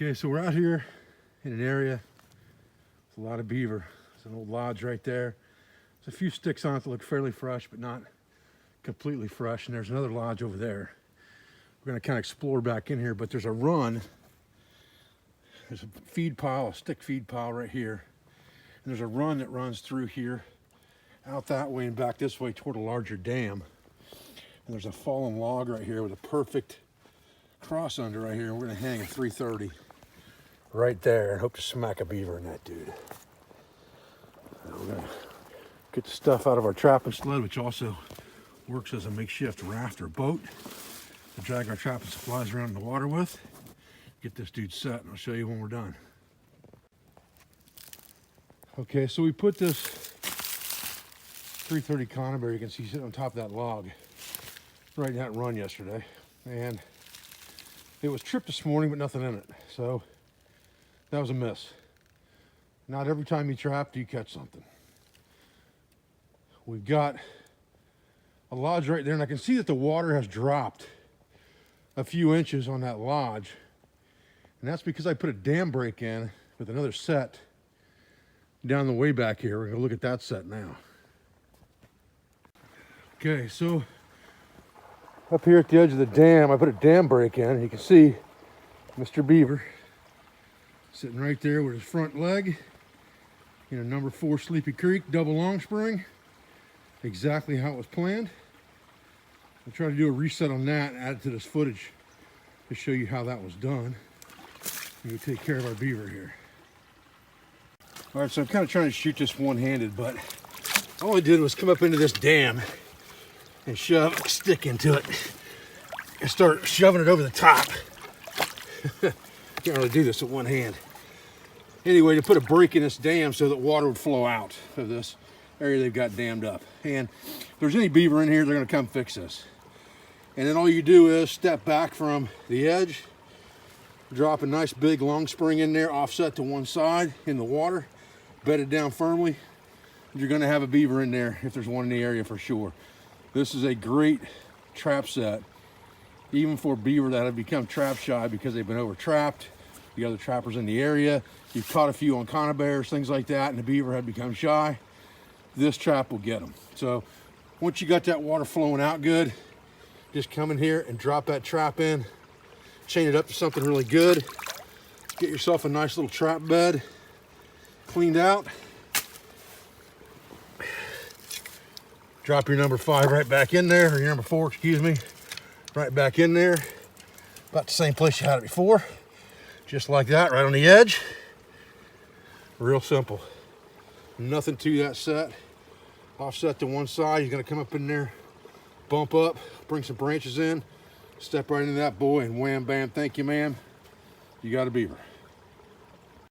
Okay, so we're out here in an area with a lot of beaver. There's an old lodge right there. There's a few sticks on it that look fairly fresh, but not completely fresh. And there's another lodge over there. We're gonna kind of explore back in here, but there's a run. There's a feed pile, a stick feed pile right here. And there's a run that runs through here, out that way and back this way toward a larger dam. And there's a fallen log right here with a perfect cross under right here. And we're gonna hang a 330 right there and hope to smack a beaver in that dude. And we're gonna get the stuff out of our trapping sled, which also works as a makeshift raft or boat to drag our trapping supplies around in the water with. Get this dude set, and I'll show you when we're done. Okay, so we put this 330 Canterbury, you can see sitting on top of that log right in that run yesterday. And it was tripped this morning, but nothing in it. So that was a miss. Not every time you trap do you catch something. We've got a lodge right there, and I can see that the water has dropped a few inches on that lodge. And that's because I put a dam break in with another set down the way back here. We're gonna look at that set now. Okay, so up here at the edge of the dam, I put a dam break in. You can see Mr. Beaver sitting right there with his front leg in a number 4 Sleepy Creek double long spring. Exactly how it was planned. I'll try to do a reset on that and add it to this footage to show you how that was done. We'll take care of our beaver here. All right, so I'm kind of trying to shoot this one-handed, but all I did was come up into this dam and shove a stick into it and start shoving it over the top. Can't really do this with one hand. Anyway, to put a break in this dam so that water would flow out of this area they've got dammed up. And if there's any beaver in here, they're gonna come fix this. And then all you do is step back from the edge, drop a nice big long spring in there, offset to one side in the water, bed it down firmly. You're gonna have a beaver in there if there's one in the area for sure. This is a great trap set, even for beaver that have become trap shy because they've been over-trapped. The other trappers in the area, you've caught a few on conibears, things like that, and the beaver had become shy. This trap will get them. So once you got that water flowing out good, just come in here and drop that trap in, chain it up to something really good, get yourself a nice little trap bed cleaned out. Drop your number 5 right back in there, or your number 4, excuse me, right back in there. About the same place you had it before. Just like that, right on the edge. Real simple. Nothing to that set. Offset to one side, you're gonna come up in there, bump up, bring some branches in, step right into that boy, and wham, bam, thank you, ma'am. You got a beaver.